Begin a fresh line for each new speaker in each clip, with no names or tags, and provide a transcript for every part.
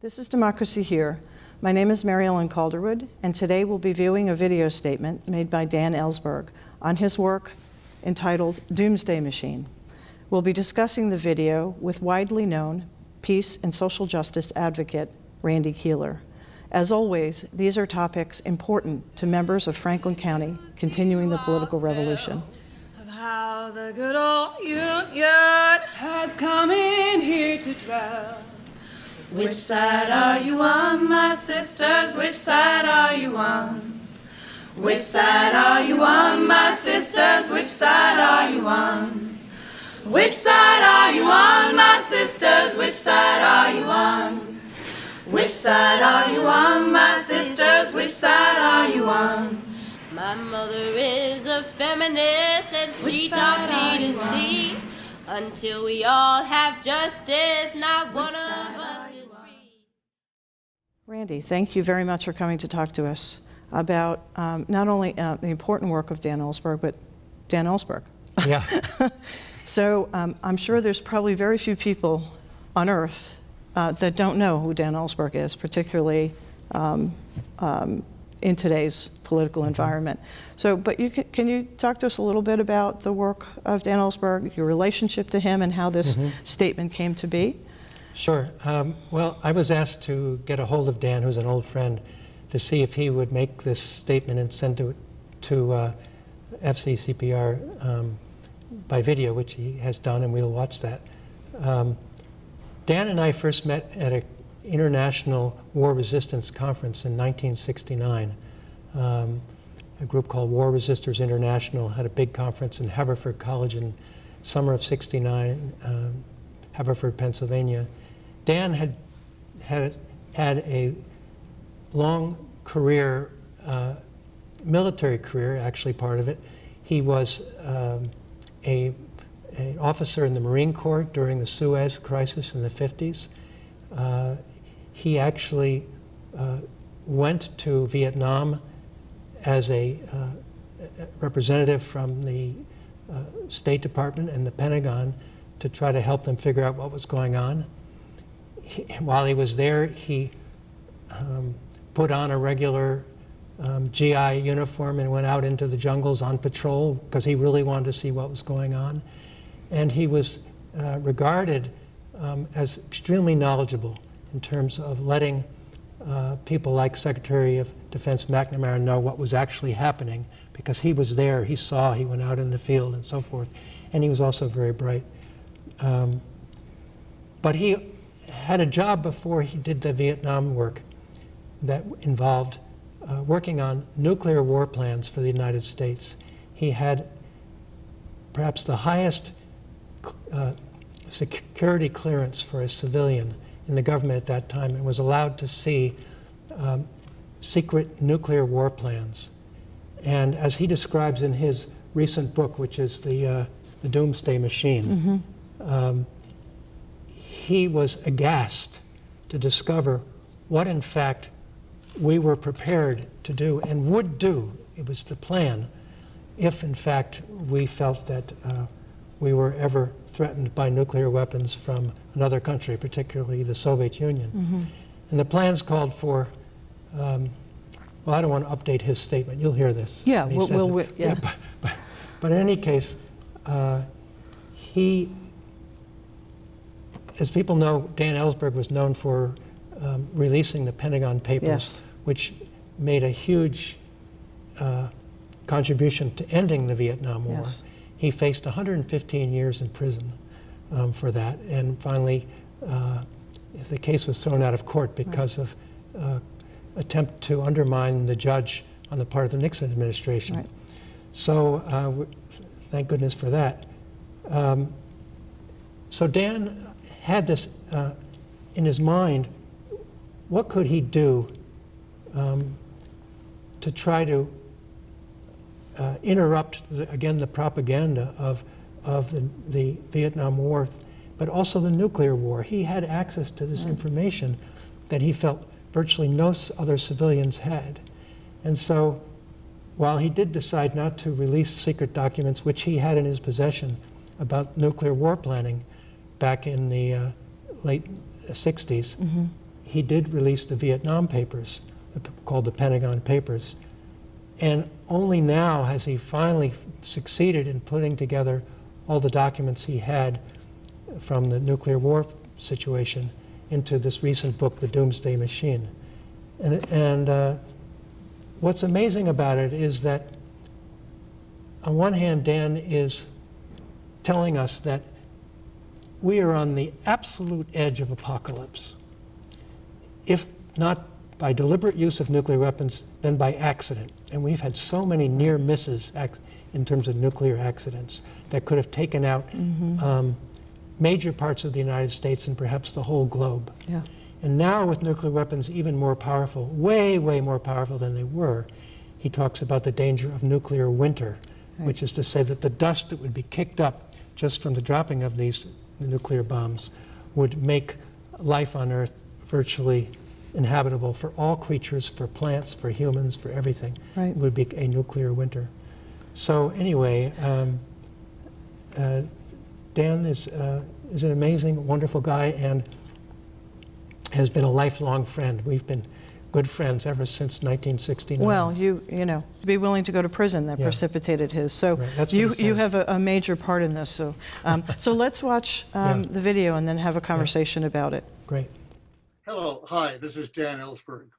This is Democracy Here. My name is Maryelen Calderwood, and today we'll be viewing a video statement made by Dan Ellsberg on his work entitled Doomsday Machine. We'll be discussing the video with widely known peace and social justice advocate Randy Kehler. As always, these are topics important to members of Franklin County continuing the political revolution.
Of how the good old Union has come in here to dwell. Which side are you on, my sisters? Which side are you on? Which side are you on, my sisters? Which side are you on? Which side are you on, my sisters? Which side are you on? Which side are you on, my sisters? Which side are you on?
My mother is a feminist and she taught me to see until we all have justice, not one of us is free.
Randy, thank you very much for coming to talk to us about not only the important work of Dan Ellsberg, but Dan Ellsberg.
Yeah.
So I'm sure there's probably very few people on Earth that don't know who Dan Ellsberg is, particularly in today's political environment. So, but can you talk to us a little bit about the work of Dan Ellsberg, your relationship to him, and how this statement came to be?
Sure. Well, I was asked to get a hold of Dan, who's an old friend, to see if he would make this statement and send it to FCCPR by video, which he has done, and we'll watch that. Dan and I first met at an international war resistance conference in 1969. A group called War Resisters International had a big conference in Haverford College in summer of '69, Haverford, Pennsylvania. Dan had a long career, military career, actually part of it. He was an officer in the Marine Corps during the Suez Crisis in the 50s. He actually went to Vietnam as a representative from the State Department and the Pentagon to try to help them figure out what was going on. While he was there, he put on a regular GI uniform and went out into the jungles on patrol because he really wanted to see what was going on. And he was regarded as extremely knowledgeable in terms of letting people like Secretary of Defense McNamara know what was actually happening, because he was there, he saw, he went out in the field and so forth. And he was also very bright. But he had a job before he did the Vietnam work that involved working on nuclear war plans for the United States. He had perhaps the highest security clearance for a civilian in the government at that time, and was allowed to see secret nuclear war plans. And as he describes in his recent book, which is the Doomsday Machine, he was aghast to discover what in fact we were prepared to do and would do. It was the plan if in fact we felt that we were ever threatened by nuclear weapons from another country, particularly the Soviet Union. And the plans called for, well, I don't want to update his statement. You'll hear this.
Yeah,
but in any case, he, as people know, Dan Ellsberg was known for releasing the Pentagon Papers, which made a huge contribution to ending the Vietnam War. He faced 115 years in prison for that, and finally the case was thrown out of court because of attempt to undermine the judge on the part of the Nixon administration. So thank goodness for that. So Dan had this in his mind, what could he do to try to interrupt, again, the propaganda of the Vietnam War, but also the nuclear war. He had access to this information that he felt virtually no other civilians had. And so while he did decide not to release secret documents, which he had in his possession about nuclear war planning back in the late 60s, he did release the Vietnam Papers, called the Pentagon Papers. And only now has he finally succeeded in putting together all the documents he had from the nuclear war situation into this recent book, The Doomsday Machine. And what's amazing about it is that on one hand, Dan is telling us that we are on the absolute edge of apocalypse. If not by deliberate use of nuclear weapons, then by accident. And we've had so many near misses in terms of nuclear accidents that could have taken out major parts of the United States and perhaps the whole globe.
Yeah.
And now with nuclear weapons even more powerful, way, way more powerful than they were, he talks about the danger of nuclear winter, which is to say that the dust that would be kicked up just from the dropping of these nuclear bombs would make life on Earth virtually inhabitable for all creatures, for plants, for humans, for everything.
Right.
It would be a nuclear winter. So anyway, Dan is an amazing, wonderful guy and has been a lifelong friend. We've been good friends ever since 1969.
Well, you know, be willing to go to prison that
Yeah.
precipitated his. So
Right, that's what he
you
says.
have a major part in this. So so let's watch the video and then have a conversation about it.
Great.
Hello, hi, this is Dan Ellsberg.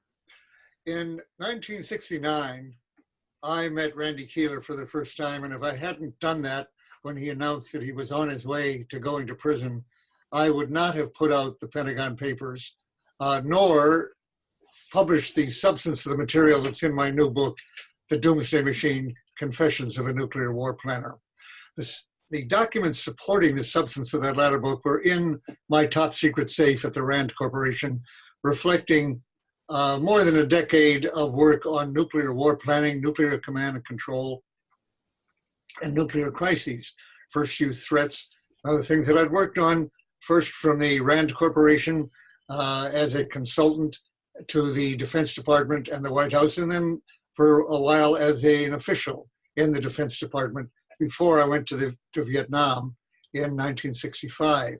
In 1969, I met Randy Kehler for the first time, and if I hadn't done that when he announced that he was on his way to going to prison, I would not have put out the Pentagon Papers, nor published the substance of the material that's in my new book, The Doomsday Machine, Confessions of a Nuclear War Planner. The documents supporting the substance of that latter book were in my top secret safe at the Rand Corporation, reflecting more than a decade of work on nuclear war planning, nuclear command and control, and nuclear crises, first use threats, other things that I'd worked on, first from the Rand Corporation as a consultant to the Defense Department and the White House, and then for a while as an official in the Defense Department before I went to Vietnam in 1965.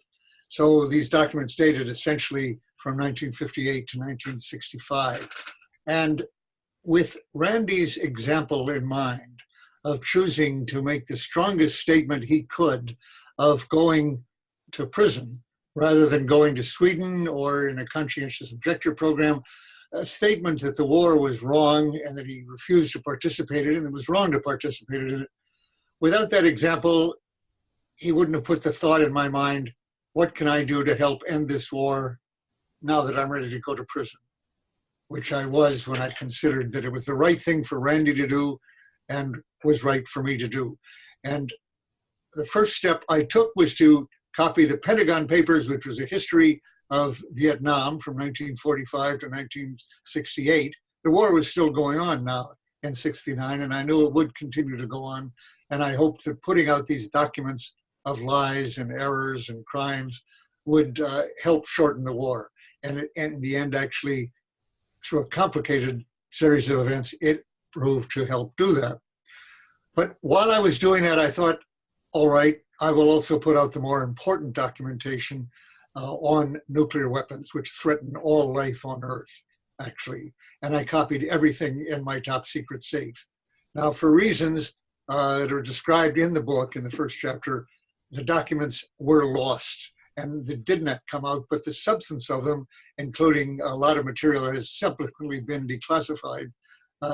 So these documents dated essentially from 1958 to 1965. And with Randy's example in mind of choosing to make the strongest statement he could of going to prison rather than going to Sweden or in a conscientious objector program, a statement that the war was wrong and that he refused to participate in it and it was wrong to participate in it. Without that example, he wouldn't have put the thought in my mind, what can I do to help end this war now that I'm ready to go to prison? Which I was when I considered that it was the right thing for Randy to do and was right for me to do. And the first step I took was to copy the Pentagon Papers, which was a history of Vietnam from 1945 to 1968. The war was still going on now in 69, and I knew it would continue to go on. And I hoped that putting out these documents of lies and errors and crimes would help shorten the war. And in the end, actually, through a complicated series of events, it proved to help do that. But while I was doing that, I thought, all right, I will also put out the more important documentation on nuclear weapons, which threaten all life on Earth, actually. And I copied everything in my top secret safe. Now, for reasons that are described in the book, in the first chapter, the documents were lost and they did not come out, but the substance of them, including a lot of material that has subsequently been declassified,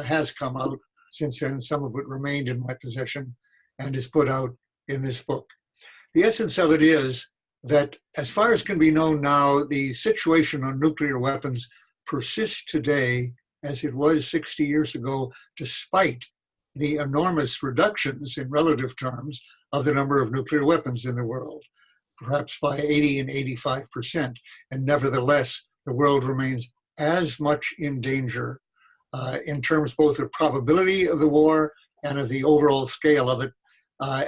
has come out since then. Some of it remained in my possession and is put out in this book. The essence of it is that, as far as can be known now, the situation on nuclear weapons persists today as it was 60 years ago, despite the enormous reductions in relative terms of the number of nuclear weapons in the world, perhaps by 80 and 85%. And nevertheless, the world remains as much in danger in terms both of probability of the war and of the overall scale of it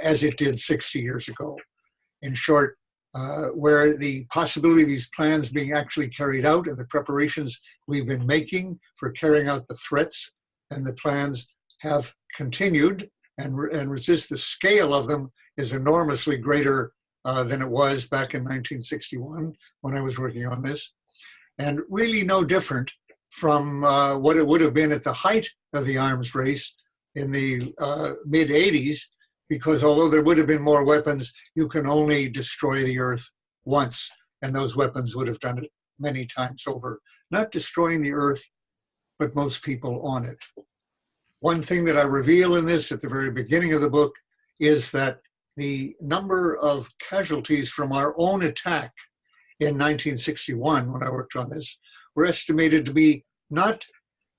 as it did 60 years ago. In short, where the possibility of these plans being actually carried out and the preparations we've been making for carrying out the threats and the plans have continued and resist, the scale of them is enormously greater than it was back in 1961 when I was working on this. and really no different from what it would have been at the height of the arms race in the mid-'80s, because although there would have been more weapons, you can only destroy the Earth once, and those weapons would have done it many times over. Not destroying the Earth, but most people on it. One thing that I reveal in this at the very beginning of the book is that the number of casualties from our own attack in 1961, when I worked on this, were estimated to be not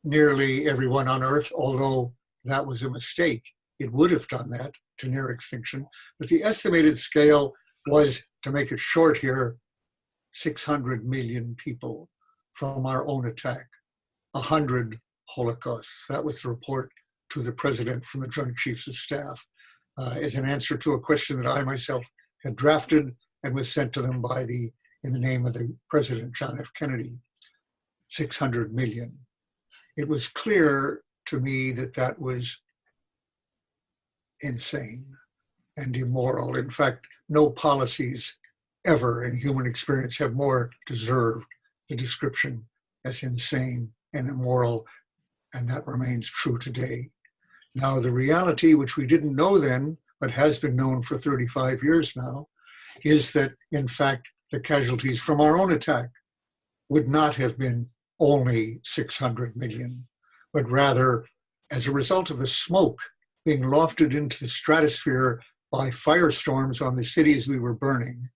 nearly everyone on Earth, although that was a mistake. It would have done that to near extinction. But the estimated scale was, to make it short here, 600 million people from our own attack, 100 Holocausts. That was the report to the president from the Joint Chiefs of Staff as an answer to a question that I myself had drafted and was sent to them in the name of the president, John F. Kennedy. 600 million. It was clear to me that that was insane and immoral. In fact, no policies ever in human experience have more deserved the description as insane and immoral, and that remains true today. Now, the reality, which we didn't know then, but has been known for 35 years now, is that, in fact, the casualties from our own attack would not have been only 600 million, but rather, as a result of the smoke being lofted into the stratosphere by firestorms on the cities we were burning,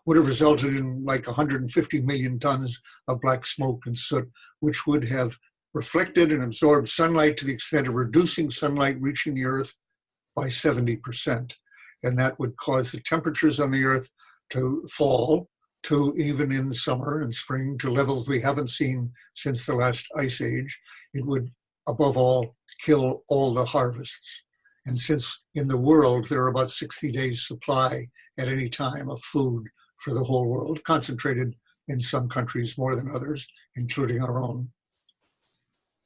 would have resulted in like 150 million tons of black smoke and soot, which would have reflected and absorbed sunlight to the extent of reducing sunlight reaching the Earth by 70%. And that would cause the temperatures on the Earth to fall to, even in summer and spring, to levels we haven't seen since the last ice age. It would, above all, kill all the harvests. And since in the world there are about 60 days supply at any time of food for the whole world, concentrated in some countries more than others, including our own,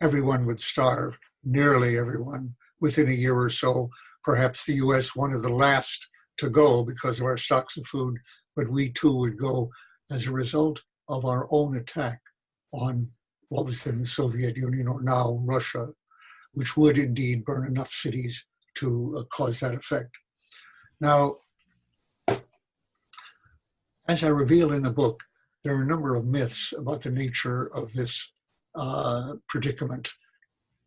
everyone would starve, nearly everyone, within a year or so. Perhaps the US one of the last to go because of our stocks of food, but we too would go as a result of our own attack on what was then the Soviet Union, or now Russia, which would indeed burn enough cities to cause that effect. Now, as I reveal in the book, there are a number of myths about the nature of this predicament,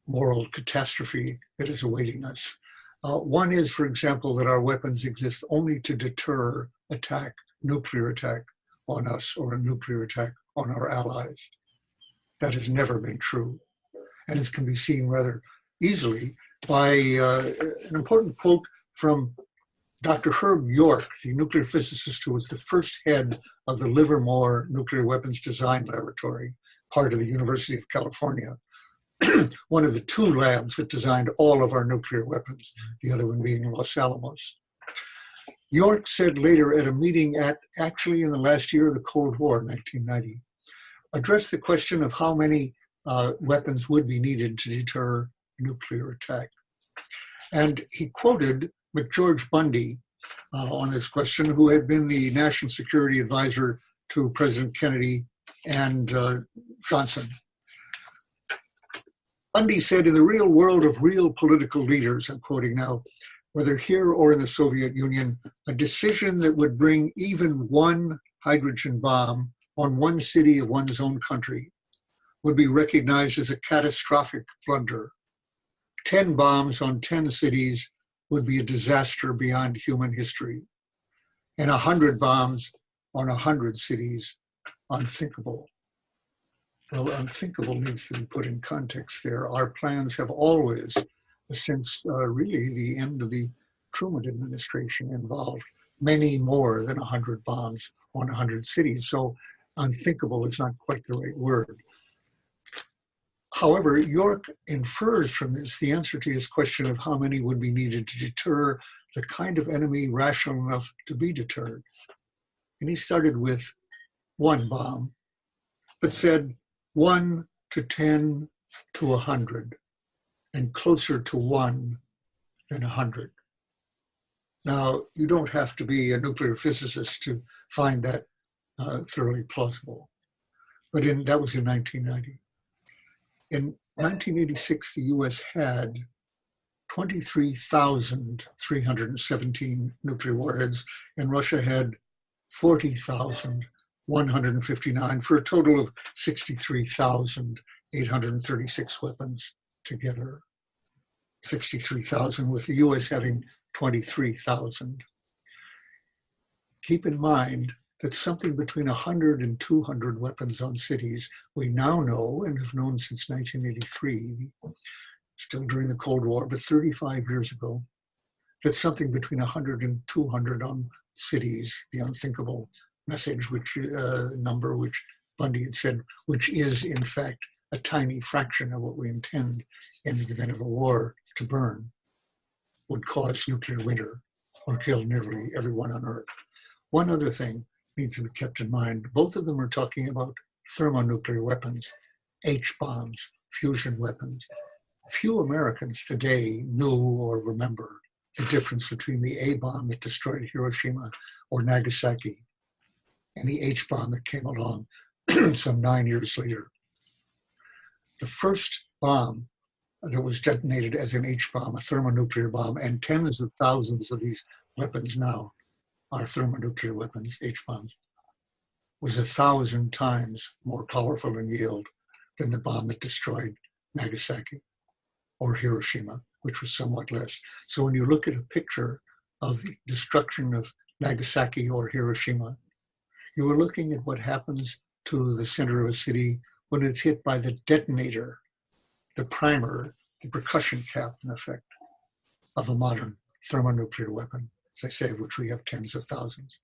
moral catastrophe that is awaiting us. One is, for example, that our weapons exist only to deter attack, nuclear attack on us, or a nuclear attack on our allies. That has never been true. And it can be seen rather easily by an important quote from Dr. Herb York, the nuclear physicist who was the first head of the Livermore Nuclear Weapons Design Laboratory, part of the University of California, one of the two labs that designed all of our nuclear weapons, the other one being Los Alamos. York said later at a meeting actually in the last year of the Cold War, 1990, addressed the question of how many weapons would be needed to deter nuclear attack. And he quoted McGeorge Bundy on this question, who had been the national security advisor to President Kennedy and Johnson. Bundy said, in the real world of real political leaders, I'm quoting now, whether here or in the Soviet Union, a decision that would bring even one hydrogen bomb on one city of one's own country would be recognized as a catastrophic blunder. 10 bombs on 10 cities would be a disaster beyond human history. And 100 bombs on 100 cities, unthinkable. Well, unthinkable needs to be put in context there. Our plans have always, since really the end of the Truman administration, involved many more than 100 bombs on 100 cities. So unthinkable is not quite the right word. However, York infers from this the answer to his question of how many would be needed to deter the kind of enemy rational enough to be deterred. And he started with 1 bomb, but said 1 to 10 to 100, and closer to 1 than 100. Now, you don't have to be a nuclear physicist to find that thoroughly plausible. but that was in 1990. In 1986, the US had 23,317 nuclear warheads, and Russia had 40,159, for a total of 63,836 weapons together. 63,000, with the US having 23,000. Keep in mind that something between 100 and 200 weapons on cities, we now know and have known since 1983, still during the Cold War, but 35 years ago, that something between 100 and 200 on cities, the unthinkable message, which number which Bundy had said, which is in fact a tiny fraction of what we intend in the event of a war to burn, would cause nuclear winter or kill nearly everyone on Earth. One other thing needs to be kept in mind. Both of them are talking about thermonuclear weapons, H-bombs, fusion weapons. Few Americans today knew or remember the difference between the A-bomb that destroyed Hiroshima or Nagasaki and the H-bomb that came along some 9 years later. The first bomb that was detonated as an H-bomb, a thermonuclear bomb, and tens of thousands of these weapons now are thermonuclear weapons, H-bombs, was 1,000 times more powerful in yield than the bomb that destroyed Nagasaki or Hiroshima, which was somewhat less. So when you look at a picture of the destruction of Nagasaki or Hiroshima, you are looking at what happens to the center of a city when it's hit by the detonator, the primer, the percussion cap, in effect, of a modern thermonuclear weapon, as I say, of which we have tens of thousands.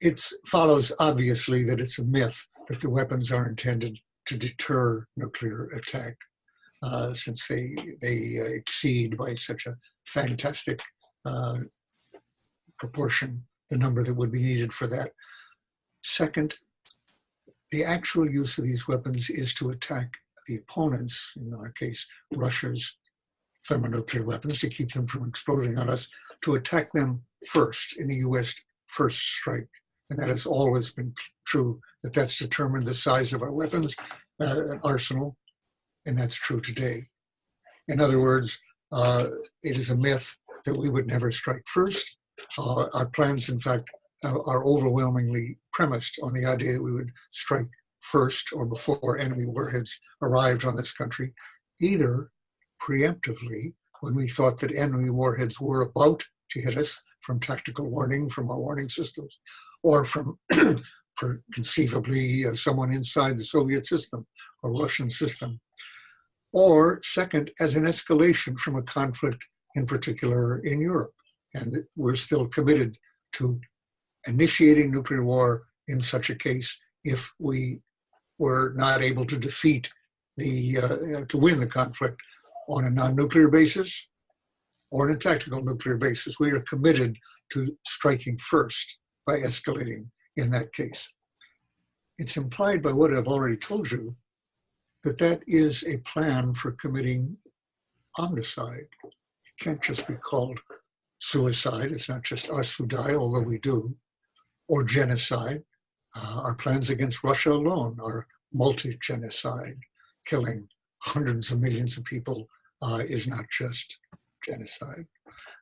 It follows, obviously, that it's a myth that the weapons are intended to deter nuclear attack, since they exceed by such a fantastic proportion the number that would be needed for that. Second, the actual use of these weapons is to attack the opponents, in our case, Russia's thermonuclear weapons, to keep them from exploding on us, to attack them first in the US first strike. And that has always been true, that's determined the size of our weapons arsenal, and that's true today. In other words, it is a myth that we would never strike first. Our plans, in fact, are overwhelmingly premised on the idea that we would strike first or before enemy warheads arrived on this country, either preemptively when we thought that enemy warheads were about to hit us from tactical warning from our warning systems, or from conceivably someone inside the Soviet system or Russian system, or second, as an escalation from a conflict in particular in Europe. And we're still committed to initiating nuclear war in such a case if we were not able to defeat to win the conflict on a non-nuclear basis or on a tactical nuclear basis. We are committed to striking first by escalating in that case. It's implied by what I've already told you that that is a plan for committing omnicide. It can't just be called suicide. It's not just us who die, although we do, or genocide. Our plans against Russia alone are multi-genocide. Killing hundreds of millions of people is not just genocide.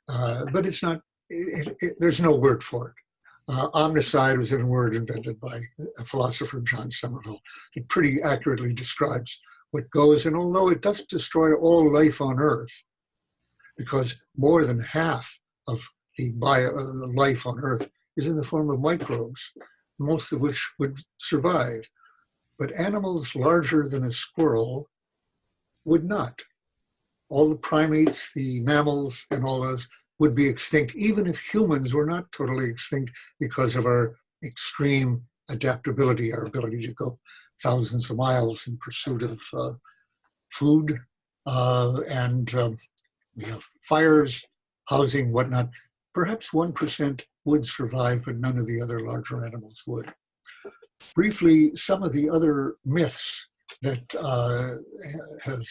But it's not, there's no word for it. Omnicide was a word invented by a philosopher, John Somerville. It pretty accurately describes what goes, and although it doesn't destroy all life on Earth, because more than half of the life on Earth is in the form of microbes, most of which would survive. But animals larger than a squirrel would not. All the primates, the mammals, and all those would be extinct, even if humans were not totally extinct because of our extreme adaptability, our ability to go thousands of miles in pursuit of food, and we have fires, housing, whatnot. Perhaps 1% would survive, but none of the other larger animals would. Briefly, some of the other myths that have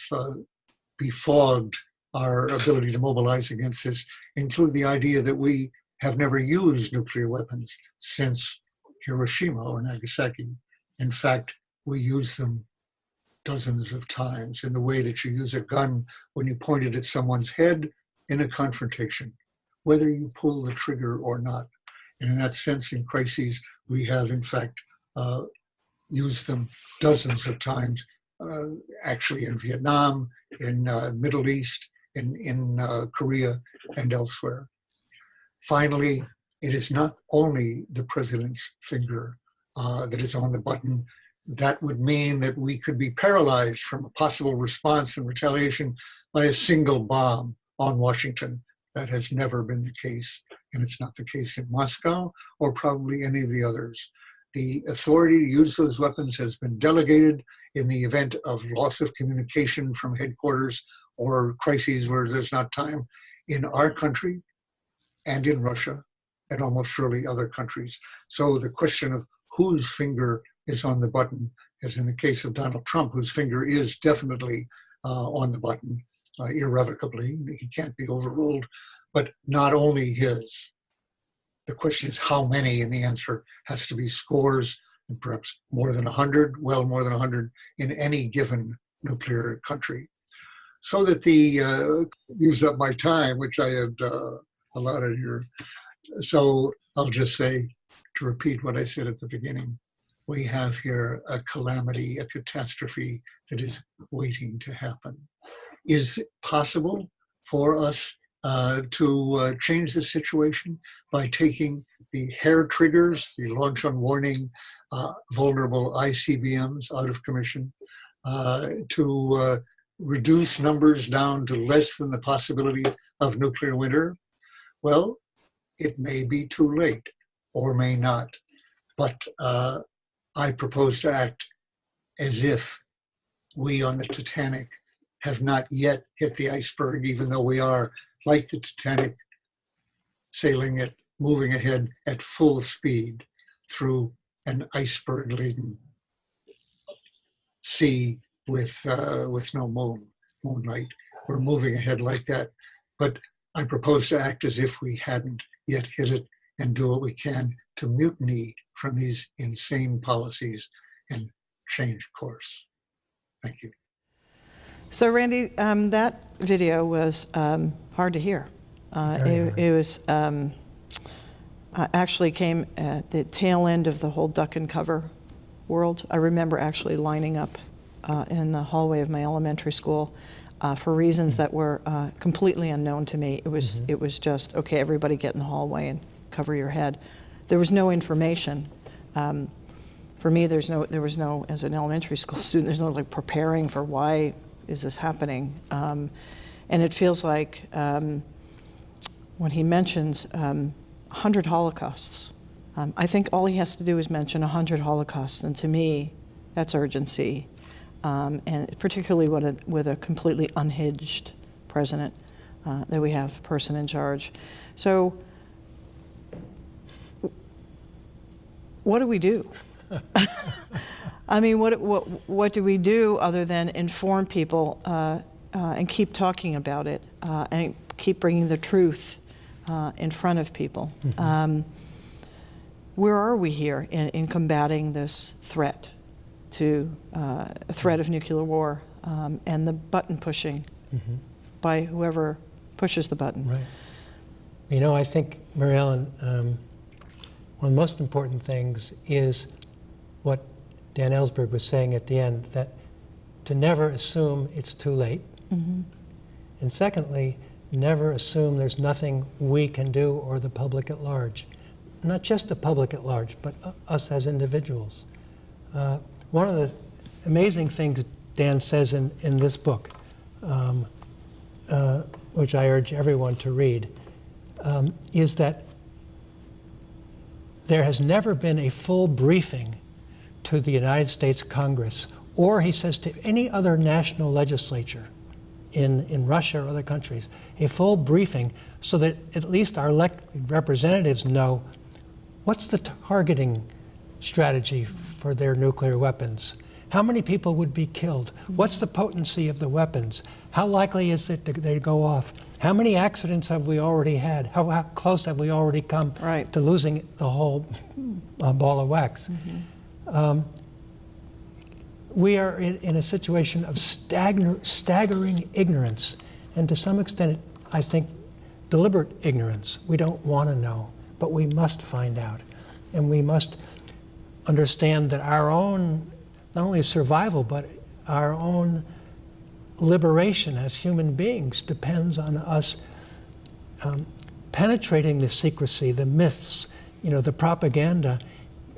befogged our ability to mobilize against this include the idea that we have never used nuclear weapons since Hiroshima or Nagasaki. In fact, we use them dozens of times in the way that you use a gun when you point it at someone's head in a confrontation, whether you pull the trigger or not. And in that sense, in crises, we have in fact used them dozens of times, actually in Vietnam, in Middle East, in Korea, and elsewhere. Finally, it is not only the president's finger that is on the button. That would mean that we could be paralyzed from a possible response and retaliation by a single bomb on Washington. That has never been the case, and it's not the case in Moscow or probably any of the others. The authority to use those weapons has been delegated in the event of loss of communication from headquarters or crises where there's not time in our country and in Russia and almost surely other countries. So the question of whose finger is on the button, as in the case of Donald Trump, whose finger is definitely on the button, irrevocably. He can't be overruled, but not only his. The question is how many, and the answer has to be scores, and perhaps more than 100, well more than 100 in any given nuclear country. So that use up my time, which I had allotted here. So I'll just say, to repeat what I said at the beginning, we have here a calamity, a catastrophe that is waiting to happen. Is it possible for us to change the situation by taking the hair triggers, the launch on warning, vulnerable ICBMs out of commission, to reduce numbers down to less than the possibility of nuclear winter? Well, it may be too late or may not, but I propose to act as if we on the Titanic have not yet hit the iceberg, even though we are, like the Titanic, sailing it, moving ahead at full speed through an iceberg-laden sea with no moonlight. We're moving ahead like that. But I propose to act as if we hadn't yet hit it and do what we can to mutiny from these insane policies and change course. Thank you.
So Randy, that video was hard to hear. It was actually came at the tail end of the whole duck and cover world. I remember actually lining up in the hallway of my elementary school for reasons that were completely unknown to me. It was just, okay, everybody get in the hallway and cover your head. There was no information. For me, there was no, as an elementary school student, there's no like preparing for why is this happening. And it feels like when he mentions 100 Holocausts, I think all he has to do is mention 100 Holocausts, and to me, that's urgency. And particularly with a completely unhinged president that we have, person in charge. So what do we do? I mean, what do we do other than inform people and keep talking about it and keep bringing the truth in front of people? Where are we here in combating this threat to a threat of nuclear war and the button pushing by whoever pushes the button?
Right. You know, I think, Maryelen, one of the most important things is what Dan Ellsberg was saying at the end, that to never assume it's too late. And secondly, never assume there's nothing we can do or the public at large. Not just the public at large, but us as individuals. One of the amazing things Dan says in this book, which I urge everyone to read, is that there has never been a full briefing to the United States Congress, or he says to any other national legislature in Russia or other countries, a full briefing so that at least our elected representatives know what's the targeting strategy for their nuclear weapons. How many people would be killed? What's the potency of the weapons? How likely is it that they go off? How many accidents have we already had? How close have we already come to losing the whole ball of wax? we are in a situation of staggering ignorance, and to some extent, I think, deliberate ignorance. We don't want to know, but we must find out. And we must understand that our own, not only survival, but our own liberation as human beings depends on us penetrating the secrecy, the myths, the propaganda,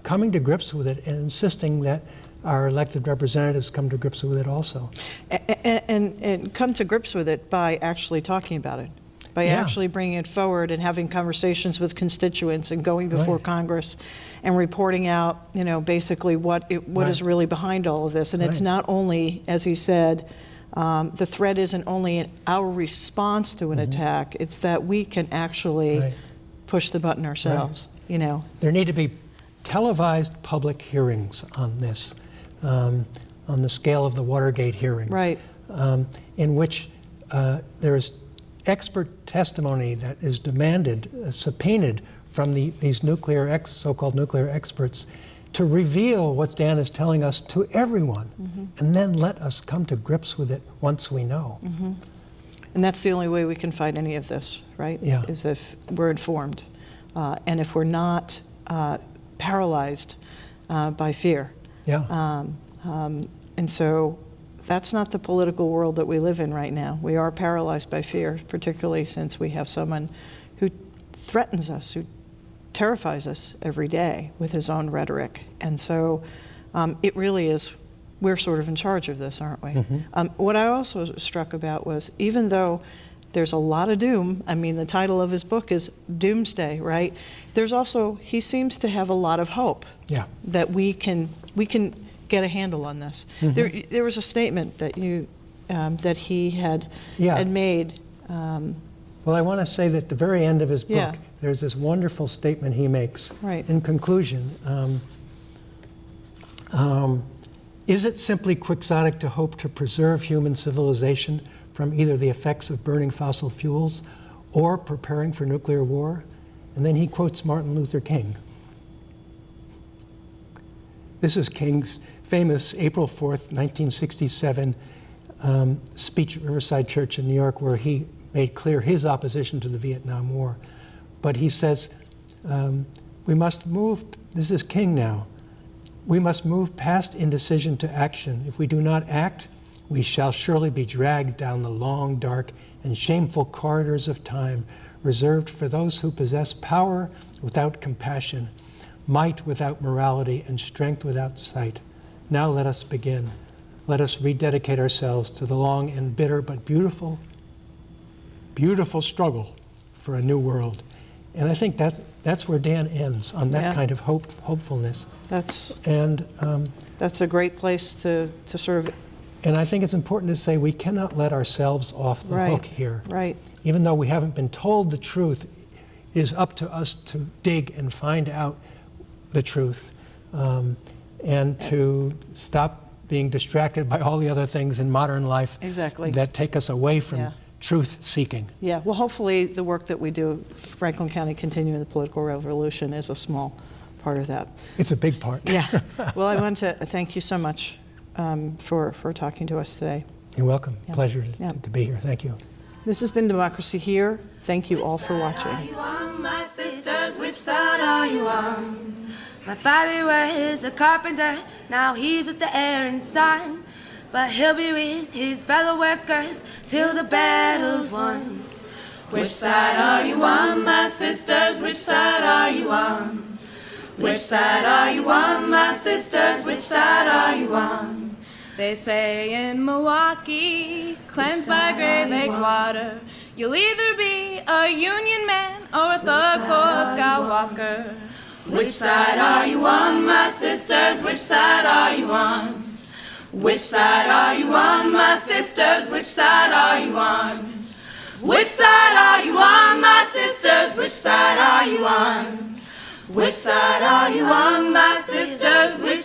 coming to grips with it and insisting that our elected representatives come to grips with it also.
And come to grips with it by actually talking about it, by actually bringing it forward and having conversations with constituents and going before Congress and reporting out, basically what is really behind all of this. And it's not only, as he said, the threat isn't only our response to an attack, it's that we can actually push the button ourselves,
There need to be televised public hearings on this, on the scale of the Watergate hearings, in which there is expert testimony that is demanded, subpoenaed from these so-called nuclear experts to reveal what Dan is telling us to everyone, and then let us come to grips with it once we know.
And that's the only way we can fight any of this, right?
Yeah.
Is if we're informed, and if we're not paralyzed by fear.
Yeah.
And so that's not the political world that we live in right now. We are paralyzed by fear, particularly since we have someone who threatens us, who terrifies us every day with his own rhetoric. And so it really is, we're sort of in charge of this, aren't we? What I also was struck about was, even though there's a lot of doom, I mean, the title of his book is Doomsday, right? There's also, he seems to have a lot of hope that we can get a handle on this. There was a statement that that he had made.
Well, I want to say that at the very end of his book, there's this wonderful statement he makes. In conclusion, is it simply quixotic to hope to preserve human civilization from either the effects of burning fossil fuels or preparing for nuclear war? And then he quotes Martin Luther King. This is King's famous April 4th, 1967 speech at Riverside Church in New York, where he made clear his opposition to the Vietnam War. But he says, we must move, this is King now, we must move past indecision to action. If we do not act, we shall surely be dragged down the long, dark, and shameful corridors of time, reserved for those who possess power without compassion, might without morality, and strength without sight. Now let us begin. Let us rededicate ourselves to the long and bitter but beautiful, beautiful struggle for a new world. And I think that's where Dan ends, on that kind of hopefulness.
That's a great place to sort of.
And I think it's important to say we cannot let ourselves off the hook here. Even though we haven't been told the truth, it is up to us to dig and find out the truth, and to stop being distracted by all the other things in modern life that take us away from truth seeking.
Yeah, well, hopefully the work that we do, Franklin County Continuing the Political Revolution, is a small part of that.
It's a big part.
Yeah. Well, I want to thank you so much for talking to us today.
You're welcome. Pleasure to be here. Thank you.
This has been Democracy Here. Thank you all for watching.
Which side are you on, my sisters? Which side are you on? My father was a carpenter, now he's with the air and sun. But he'll be with his fellow workers till the battle's won. Which side are you on, my sisters? Which side are you on? Which side are you on, my sisters? Which side are you on? They say in Milwaukee, cleansed by Great Lake water, you'll either be a Union man or a thug for Skywalker. Which side are you on, my sisters? Which side are you on? Which side are you on, my sisters? Which side are you on? Which side are you on, my sisters? Which side are you on? Which side are you on, my sisters? Which